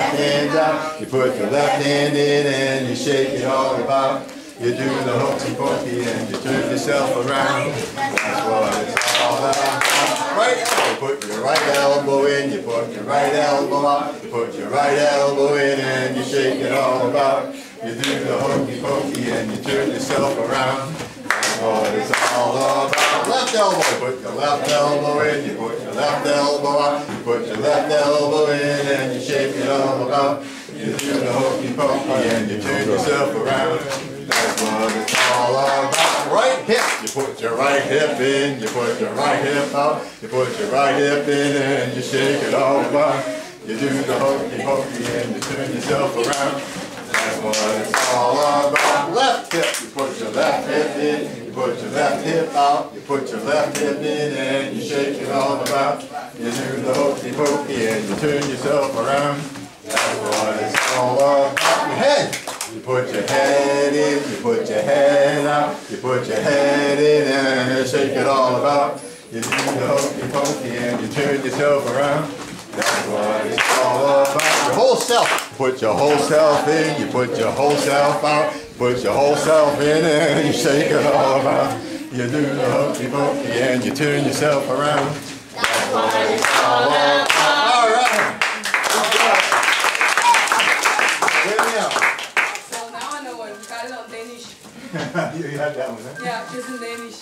Hands out, you put your left hand in and you shake it all about. You do the hokey pokey and you turn yourself around. That's what it's all about. Right, you put your right elbow in, you put your right elbow out. You put your right elbow in and you shake it all about. You do the hokey pokey and you turn yourself around. That's what it's all about. Left elbow, put your left elbow in, you put your left elbow out. You put your left elbow in and you shake it all about. You do the hokey pokey and you turn yourself around. That's what it's all about. Right hip, you put your right hip in, you put your right hip out. You put your right hip in and you shake it all about. You do the hokey pokey and you turn yourself around. That's what it's all about. Left hip, you put your left hip in, you put your left hip out. You put your left hip in and you shake it all about. You do the hokey pokey and you turn yourself around. That's what it's all about. Your head. You put your head in, you put your head out, you put your head in and you shake it all about. You do the hokey pokey and you turn yourself around. That's what it's all about. Your whole self. Put your whole self in, you put your whole self out, put your whole self in and you shake it all about. You do the hokey pokey and you turn yourself around. That's what it's all about. All right. You You had that one, huh? Yeah, it's in Danish.